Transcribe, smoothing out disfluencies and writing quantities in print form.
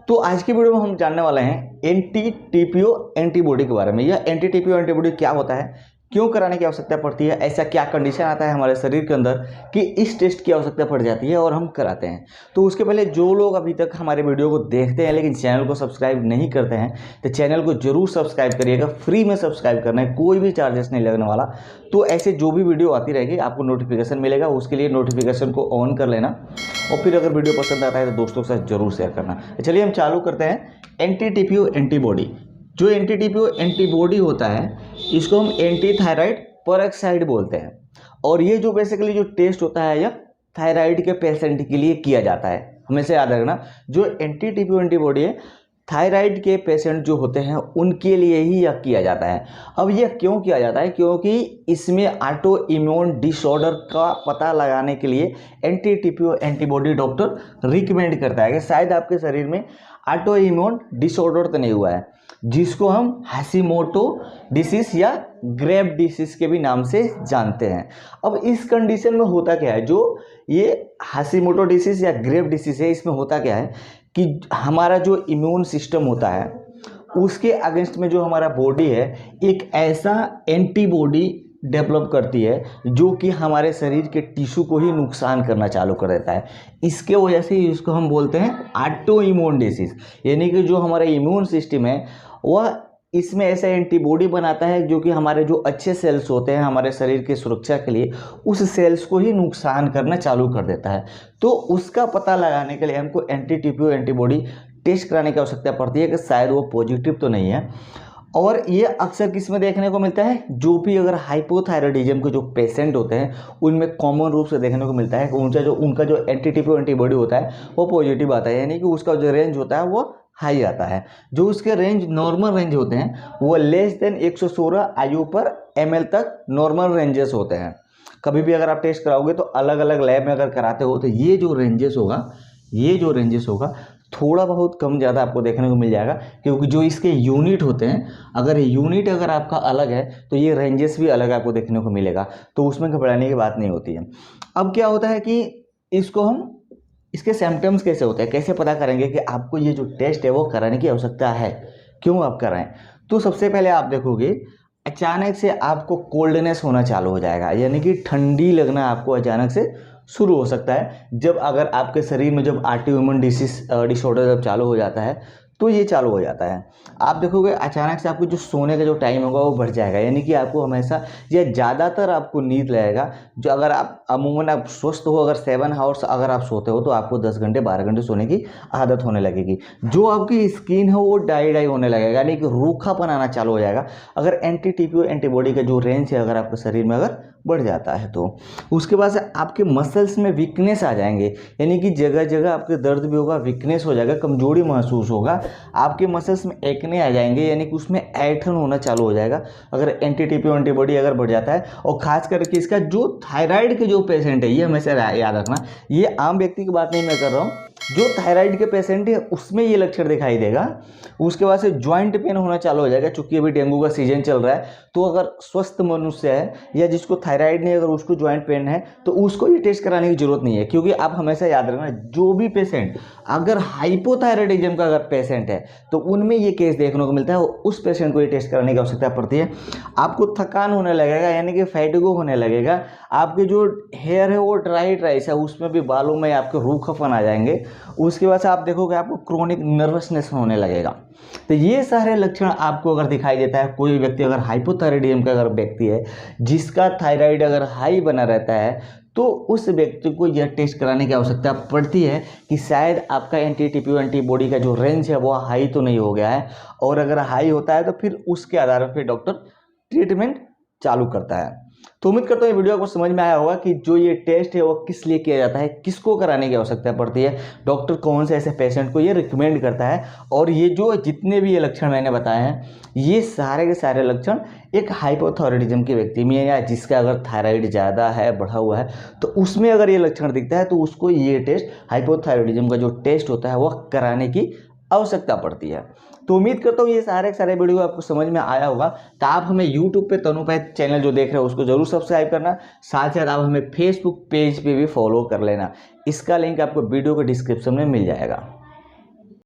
तो आज की वीडियो में हम जानने वाले हैं एंटी टीपीओ एंटीबॉडी के बारे में। यह एंटी टीपीओ एंटीबॉडी क्या होता है, क्यों कराने की आवश्यकता पड़ती है, ऐसा क्या कंडीशन आता है हमारे शरीर के अंदर कि इस टेस्ट की आवश्यकता पड़ जाती है और हम कराते हैं। तो उसके पहले जो लोग अभी तक हमारे वीडियो को देखते हैं लेकिन चैनल को सब्सक्राइब नहीं करते हैं तो चैनल को जरूर सब्सक्राइब करिएगा। फ्री में सब्सक्राइब करना है, कोई भी चार्जेस नहीं लगने वाला। तो ऐसे जो भी वीडियो आती रहेगी आपको नोटिफिकेशन मिलेगा, उसके लिए नोटिफिकेशन को ऑन कर लेना और फिर अगर वीडियो पसंद आता है तो दोस्तों के साथ जरूर शेयर करना। चलिए हम चालू करते हैं। एंटी टीपीओ एंटीबॉडी, जो एंटी टीपीओ एंटीबॉडी होता है इसको हम एंटी थायराइड पेरोक्साइड बोलते हैं। और ये जो बेसिकली जो टेस्ट होता है यह थायराइड के पेशेंट के लिए किया जाता है। हमेशा याद रखना, जो एंटी टीपीओ एंटीबॉडी है थायराइड के पेशेंट जो होते हैं उनके लिए ही यह किया जाता है। अब यह क्यों किया जाता है, क्योंकि इसमें ऑटो इम्यून डिसऑर्डर का पता लगाने के लिए anti TPO antibody doctor recommend करता है कि शायद आपके शरीर में ऑटो इम्यून डिसऑर्डर तो नहीं हुआ है, जिसको हम हाशिमोटो डिसीज या ग्रेव डिसीज के भी नाम से जानते हैं। अब इस कंडीशन में होता क्या है, जो ये हाशिमोटो डिसीज या ग्रेव डिसीज है, इसमें होता क्या है कि हमारा जो इम्यून सिस्टम होता है उसके अगेंस्ट में जो हमारा बॉडी है एक ऐसा एंटीबॉडी डेवलप करती है जो कि हमारे शरीर के टिश्यू को ही नुकसान करना चालू कर देता है। इसके वजह से इसको हम बोलते हैं ऑटो इम्यून डिसीज, यानी कि जो हमारा इम्यून सिस्टम है वह इसमें ऐसा एंटीबॉडी बनाता है जो कि हमारे जो अच्छे सेल्स होते हैं हमारे शरीर की सुरक्षा के लिए उस सेल्स को ही नुकसान करना चालू कर देता है। तो उसका पता लगाने के लिए हमको एंटी टीपीओ एंटीबॉडी टेस्ट कराने की आवश्यकता पड़ती है कि शायद वो पॉजिटिव तो नहीं है। और ये अक्सर किस में देखने को मिलता है, जो भी अगर हाइपोथायराइडिज्म के जो पेशेंट होते हैं उनमें कॉमन रूप से देखने को मिलता है कि उनका जो एंटी टीपीओ एंटीबॉडी होता है वो पॉजिटिव आता है, यानी कि उसका जो रेंज होता है वो हाई आता है। जो उसके रेंज नॉर्मल रेंज होते हैं वो लेस देन 116 आयु पर ml तक नॉर्मल रेंजेस होते हैं। कभी भी अगर आप टेस्ट कराओगे तो अलग अलग लैब में अगर कराते हो तो ये जो रेंजेस होगा थोड़ा बहुत कम ज़्यादा आपको देखने को मिल जाएगा, क्योंकि जो इसके यूनिट होते हैं अगर यूनिट अगर आपका अलग है तो ये रेंजेस भी अलग आपको देखने को मिलेगा, तो उसमें घबराने की बात नहीं होती है। अब क्या होता है कि इसके सिम्टम्स कैसे होते हैं, कैसे पता करेंगे कि आपको ये जो टेस्ट है वो कराने की आवश्यकता है, क्यों आप कराएं। तो सबसे पहले आप देखोगे अचानक से आपको कोल्डनेस होना चालू हो जाएगा, यानी कि ठंडी लगना आपको अचानक से शुरू हो सकता है। जब अगर आपके शरीर में जब ऑटो इम्यून डिसऑर्डर जब चालू हो जाता है तो ये चालू हो जाता है। आप देखोगे अचानक से आपको जो सोने का जो टाइम होगा वो बढ़ जाएगा, यानी कि आपको हमेशा या ज़्यादातर आपको नींद लगेगा। जो अगर आप अमूमन आप स्वस्थ हो, अगर 7 आवर्स अगर आप सोते हो तो आपको 10 घंटे 12 घंटे सोने की आदत होने लगेगी। जो आपकी स्किन है वो डाई होने लगेगा, यानी कि रूखापन आना चालू हो जाएगा अगर एंटी टीपीओ एंटीबॉडी का जो रेंज है अगर आपके शरीर में अगर बढ़ जाता है तो। उसके बाद से आपके मसल्स में वीकनेस आ जाएंगे, यानी कि जगह जगह आपके दर्द भी होगा, वीकनेस हो जाएगा, कमजोरी महसूस होगा। आपके मसल्स में एक्ने आ जाएंगे, यानी कि उसमें ऐठन होना चालू हो जाएगा अगर एंटी टीपीओ एंटीबॉडी अगर बढ़ जाता है। और खास करके इसका जो थायराइड के जो पेशेंट है, ये हमेशा याद रखना, ये आम व्यक्ति की बात नहीं मैं कर रहा हूँ, जो थायराइड के पेशेंट है उसमें ये लक्षण दिखाई देगा। उसके बाद से जॉइंट पेन होना चालू हो जाएगा, चूंकि अभी डेंगू का सीजन चल रहा है। तो अगर स्वस्थ मनुष्य है या जिसको थायराइड नहीं, अगर उसको जॉइंट पेन है तो उसको ये टेस्ट कराने की जरूरत नहीं है, क्योंकि आप हमेशा याद रखना जो भी पेशेंट अगर हाइपोथायराइडिज्म का अगर पेशेंट है तो उनमें ये केस देखने को मिलता है, उस पेशेंट को ये टेस्ट कराने की आवश्यकता पड़ती है। आपको थकान होने लगेगा, यानी कि फैटिगो होने लगेगा, आपके जो हेयर है वो ड्राई सा, उसमें भी बालों में आपके रूखापन आ जाएंगे। उसके बाद से आप देखोगे आपको क्रोनिक नर्वसनेस होने लगेगा। तो ये सारे लक्षण आपको अगर दिखाई देता है, कोई व्यक्ति अगर हाइपोथायराइडिज्म का अगर व्यक्ति है जिसका थायराइड अगर हाई बना रहता है, तो उस व्यक्ति को यह टेस्ट कराने की आवश्यकता पड़ती है कि शायद आपका एंटी टीपीओ एंटीबॉडी का जो रेंज है वो हाई तो नहीं हो गया है। और अगर हाई होता है तो फिर उसके आधार पर डॉक्टर ट्रीटमेंट चालू करता है। तो उम्मीद करता हूँ ये वीडियो आपको समझ में आया होगा कि जो ये टेस्ट है वो किस लिए किया जाता है, किसको कराने की आवश्यकता पड़ती है, डॉक्टर कौन से ऐसे पेशेंट को ये रिकमेंड करता है। और ये जो जितने भी ये लक्षण मैंने बताए हैं ये सारे के सारे लक्षण एक हाइपोथायराइडिज्म के व्यक्ति में या जिसका अगर थायराइड ज़्यादा है, बढ़ा हुआ है, तो उसमें अगर ये लक्षण दिखता है तो उसको ये टेस्ट हाइपोथायराइडिज्म का जो टेस्ट होता है वह कराने की आवश्यकता पड़ती है। तो उम्मीद करता हूँ ये सारे वीडियो आपको समझ में आया होगा। तो आप हमें यूट्यूब पे तनुपैथ चैनल जो देख रहे हो उसको जरूर सब्सक्राइब करना, साथ ही साथ आप हमें फेसबुक पेज पे भी फॉलो कर लेना। इसका लिंक आपको वीडियो के डिस्क्रिप्शन में मिल जाएगा।